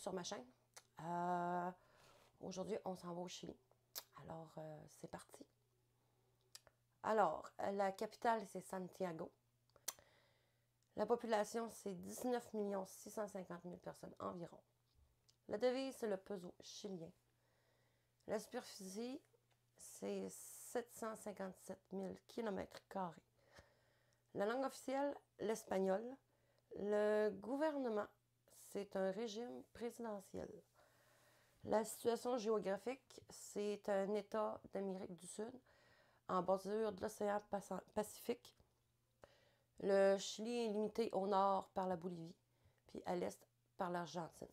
sur ma chaîne. Aujourd'hui, on s'en va au Chili. Alors, c'est parti. Alors, la capitale, c'est Santiago. La population, c'est 19 650 000 personnes environ. La devise, c'est le peso chilien. La superficie, c'est 757 000 km². La langue officielle, l'espagnol. Le gouvernement, c'est un régime présidentiel. La situation géographique, c'est un État d'Amérique du Sud, en bordure de l'océan Pacifique. Le Chili est limité au nord par la Bolivie, puis à l'est par l'Argentine.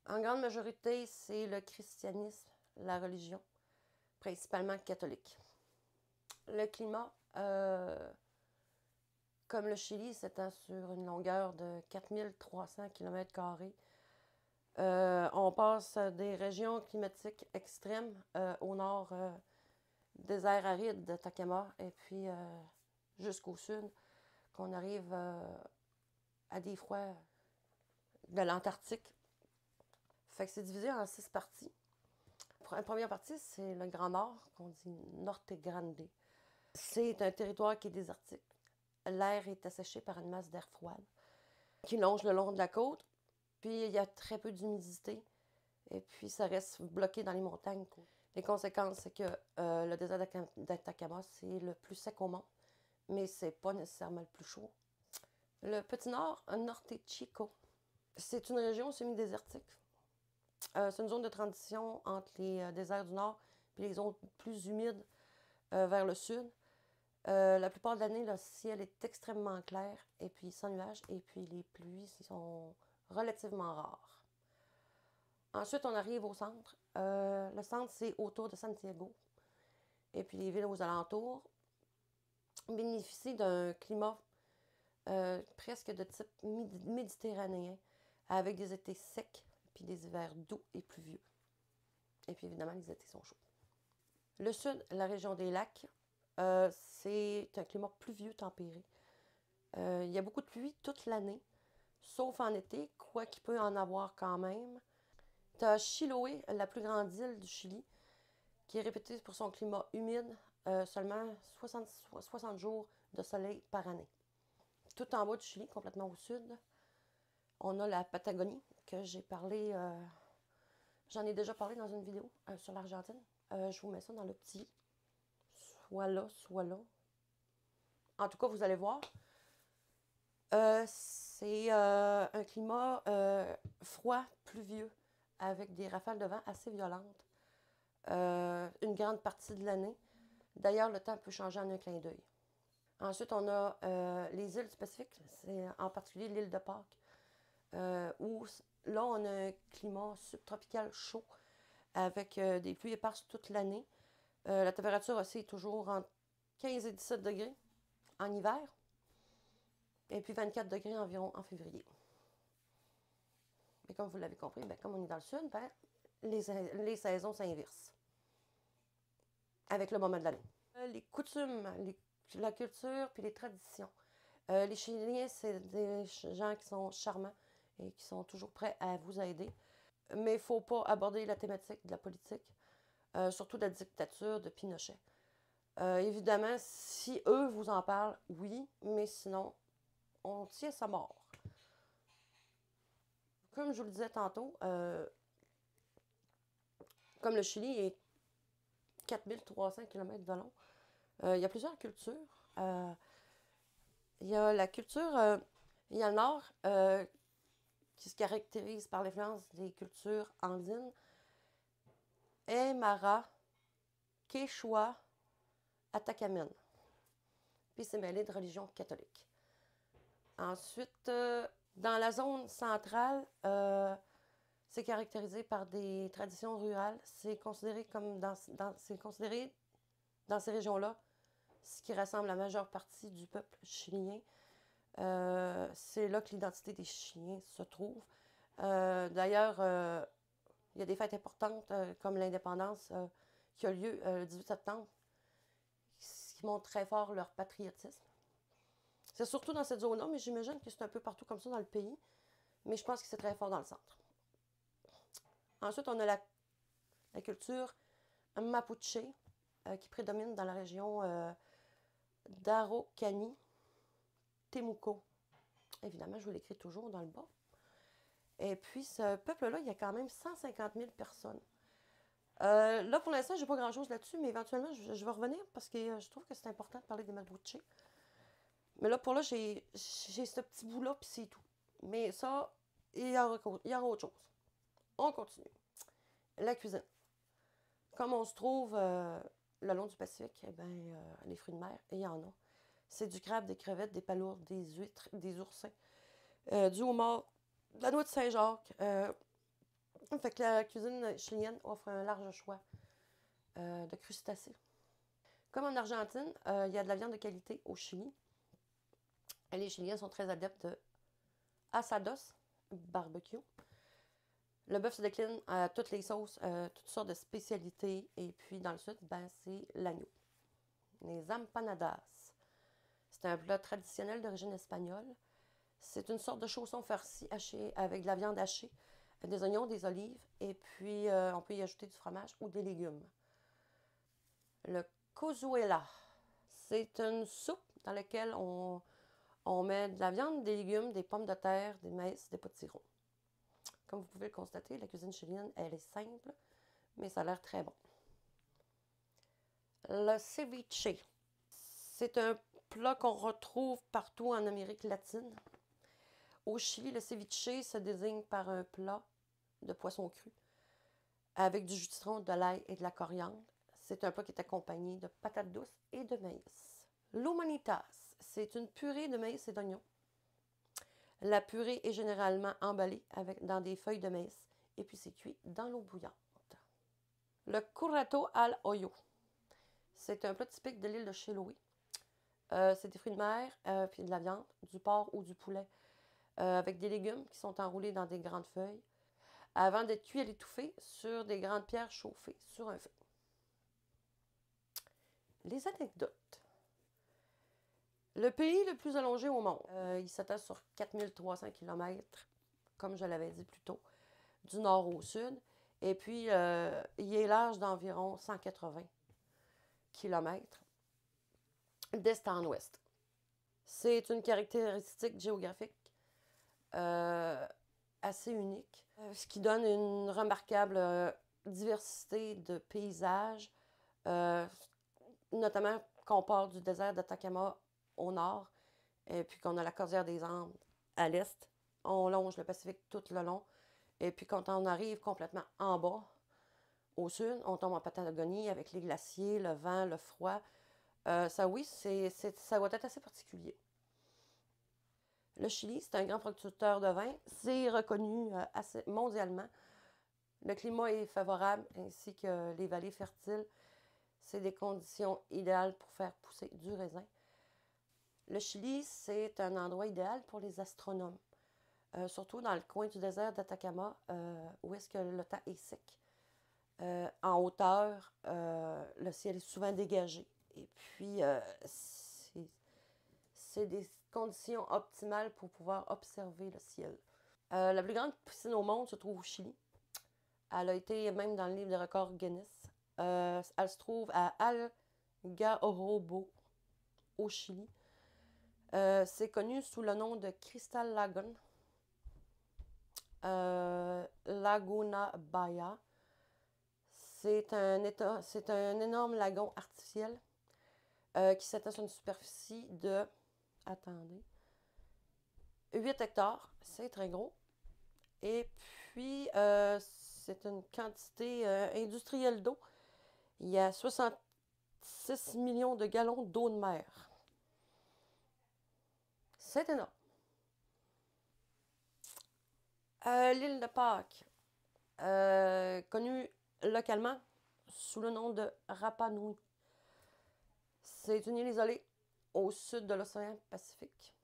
En grande majorité, c'est le christianisme, la religion, principalement catholique. Le climat, comme le Chili, s'étend sur une longueur de 4300 km². On passe des régions climatiques extrêmes au nord, désert aride d'Atacama, et puis jusqu'au sud, qu'on arrive à des froids de l'Antarctique. Fait que c'est divisé en 6 parties. La première partie, c'est le Grand Nord, qu'on dit Norte Grande. C'est un territoire qui est désertique. L'air est asséché par une masse d'air froide qui longe le long de la côte. Puis il y a très peu d'humidité. Et puis ça reste bloqué dans les montagnes. Les conséquences, c'est que le désert d'Atacama, c'est le plus sec au monde. Mais c'est pas nécessairement le plus chaud. Le Petit Nord, Norte Chico, c'est une région semi-désertique. C'est une zone de transition entre les déserts du Nord et les zones plus humides vers le sud. La plupart de l'année, le ciel est extrêmement clair et puis sans nuages. Et puis les pluies sont relativement rares. Ensuite, on arrive au centre. Le centre, c'est autour de Santiago. Et puis les villes aux alentours bénéficient d'un climat presque de type méditerranéen, avec des étés secs, puis des hivers doux et pluvieux. Et puis évidemment, les étés sont chauds. Le sud, la région des lacs, c'est un climat pluvieux tempéré. Il y a beaucoup de pluie toute l'année, sauf en été, quoi qu'il peut en avoir quand même. Tu as Chiloé, la plus grande île du Chili, qui est réputée pour son climat humide, seulement 60 jours de soleil par année. Tout en bas du Chili, complètement au sud, on a la Patagonie, que j'ai parlé, j'en ai déjà parlé dans une vidéo sur l'Argentine. Je vous mets ça dans le petit, soit là, soit là. En tout cas, vous allez voir. C'est un climat froid, pluvieux, avec des rafales de vent assez violentes. Une grande partie de l'année. D'ailleurs, le temps peut changer en un clin d'œil. Ensuite, on a les îles du Pacifique, c'est en particulier l'île de Pâques, où là, on a un climat subtropical chaud, avec des pluies éparses toute l'année. La température aussi est toujours entre 15 et 17 degrés en hiver, et puis 24 degrés environ en février. Et comme vous l'avez compris, ben, comme on est dans le sud, ben, les saisons s'inversent avec le moment de l'année. Les coutumes, la culture puis les traditions. Les Chiliens, c'est des gens qui sont charmants et qui sont toujours prêts à vous aider. Mais il ne faut pas aborder la thématique de la politique, surtout de la dictature de Pinochet. Évidemment, si eux vous en parlent, oui, mais sinon, on tient sa mort. Comme je vous le disais tantôt, comme le Chili est 4300 km de long, il y a plusieurs cultures. Il y a la culture, il y a le Nord, qui se caractérise par l'influence des cultures andines, Aymara, Quechua, Atacamen. Puis c'est mêlé de religion catholique. Ensuite, dans la zone centrale, c'est caractérisé par des traditions rurales. C'est considéré comme c'est considéré dans ces régions-là ce qui rassemble la majeure partie du peuple chilien. C'est là que l'identité des Chiliens se trouve. D'ailleurs, il y a des fêtes importantes comme l'indépendance qui a lieu le 18 septembre, qui montre très fort leur patriotisme. C'est surtout dans cette zone-là, mais j'imagine que c'est un peu partout comme ça dans le pays. mais je pense que c'est très fort dans le centre. Ensuite, on a la culture mapuche qui prédomine dans la région d'Araucanie, Temuco. Évidemment, je vous l'écris toujours dans le bas. Et puis, ce peuple-là, il y a quand même 150 000 personnes. Là, pour l'instant, je n'ai pas grand-chose là-dessus, mais éventuellement, je vais revenir parce que je trouve que c'est important de parler des Mapuche. Mais là, pour là, j'ai ce petit bout-là, puis c'est tout. Mais ça, il y aura autre chose. On continue. La cuisine. Comme on se trouve le long du Pacifique, eh bien, les fruits de mer, il y en a. C'est du crabe, des crevettes, des palourdes, des huîtres, des oursins, du homard, de la noix de Saint-Jacques. Fait que la cuisine chilienne offre un large choix de crustacés. Comme en Argentine, il y a de la viande de qualité au Chili. Et les Chiliens sont très adeptes de asados, barbecue. Le bœuf se décline à toutes les sauces, toutes sortes de spécialités. Et puis dans le sud, ben, c'est l'agneau. Les empanadas. C'est un plat traditionnel d'origine espagnole. C'est une sorte de chausson farci haché avec de la viande hachée, des oignons, des olives, et puis on peut y ajouter du fromage ou des légumes. Le cozuela, c'est une soupe dans laquelle on met de la viande, des légumes, des pommes de terre, des maïs, des potimarrons. Comme vous pouvez le constater, la cuisine chilienne, elle est simple, mais ça a l'air très bon. Le ceviche, c'est un plat qu'on retrouve partout en Amérique latine. Au Chili, le ceviche se désigne par un plat de poisson cru avec du jus de citron, de l'ail et de la coriandre. C'est un plat qui est accompagné de patates douces et de maïs. L'humanitas, c'est une purée de maïs et d'oignons. La purée est généralement emballée dans des feuilles de maïs et puis c'est cuit dans l'eau bouillante. Le currato al hoyo, c'est un plat typique de l'île de Chiloé. C'est des fruits de mer, puis de la viande, du porc ou du poulet, avec des légumes qui sont enroulés dans des grandes feuilles, avant d'être cuits à l'étouffée sur des grandes pierres chauffées sur un feu. Les anecdotes. Le pays le plus allongé au monde, il s'étend sur 4300 km, comme je l'avais dit plus tôt, du nord au sud. Et puis, il est large d'environ 180 km d'est en ouest. C'est une caractéristique géographique assez unique, ce qui donne une remarquable diversité de paysages, notamment quand on part du désert d'Atacama au nord, et puis qu'on a la cordillère des Andes à l'est. On longe le Pacifique tout le long. Et puis quand on arrive complètement en bas, au sud, on tombe en Patagonie avec les glaciers, le vent, le froid. Ça, oui, ça doit être assez particulier. Le Chili, c'est un grand producteur de vin. C'est reconnu assez mondialement. Le climat est favorable ainsi que les vallées fertiles. C'est des conditions idéales pour faire pousser du raisin. Le Chili, c'est un endroit idéal pour les astronomes, surtout dans le coin du désert d'Atacama, où est-ce que le temps est sec. En hauteur, le ciel est souvent dégagé. Et puis, c'est des conditions optimales pour pouvoir observer le ciel. La plus grande piscine au monde se trouve au Chili. Elle a été même dans le livre des records Guinness. Elle se trouve à Algarrobo, au Chili. C'est connu sous le nom de Crystal Lagoon, Laguna Baia. C'est un énorme lagon artificiel qui s'étend sur une superficie de, attendez, 8 hectares. C'est très gros. Et puis, c'est une quantité industrielle d'eau. Il y a 66 millions de gallons d'eau de mer. C'est énorme. L'île de Pâques, connue localement sous le nom de Rapa Nui. C'est une île isolée au sud de l'océan Pacifique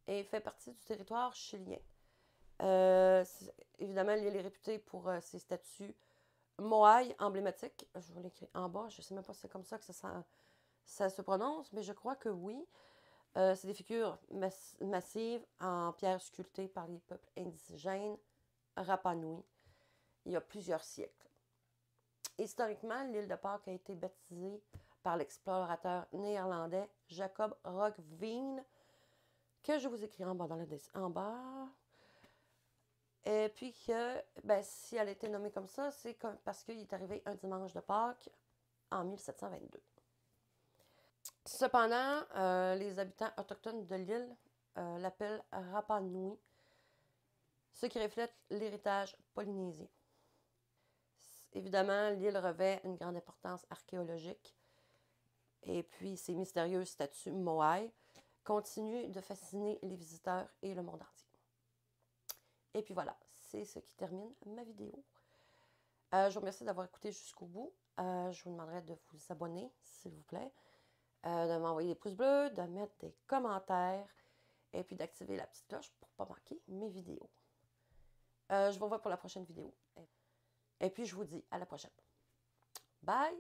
et fait partie du territoire chilien. Évidemment, l'île est réputée pour ses statues moai emblématiques. Je vais l'écrire en bas, je ne sais même pas si c'est comme ça que ça se prononce, mais je crois que oui. C'est des figures massives en pierre sculptées par les peuples indigènes Rapa Nui il y a plusieurs siècles. Historiquement, l'île de Pâques a été baptisée par l'explorateur néerlandais Jacob Roggeveen, que je vous écris en bas dans le dessin. En bas. Et puis que, si elle a été nommée comme ça, c'est parce qu'il est arrivé un dimanche de Pâques en 1722. Cependant, les habitants autochtones de l'île l'appellent Rapa Nui, ce qui reflète l'héritage polynésien. Évidemment, l'île revêt une grande importance archéologique et puis ses mystérieuses statues Moai continuent de fasciner les visiteurs et le monde entier. Et puis voilà, c'est ce qui termine ma vidéo. Je vous remercie d'avoir écouté jusqu'au bout. Je vous demanderai de vous abonner, s'il vous plaît, de m'envoyer des pouces bleus, de mettre des commentaires et puis d'activer la petite cloche pour ne pas manquer mes vidéos. Je vous revois pour la prochaine vidéo. Et puis, je vous dis à la prochaine. Bye!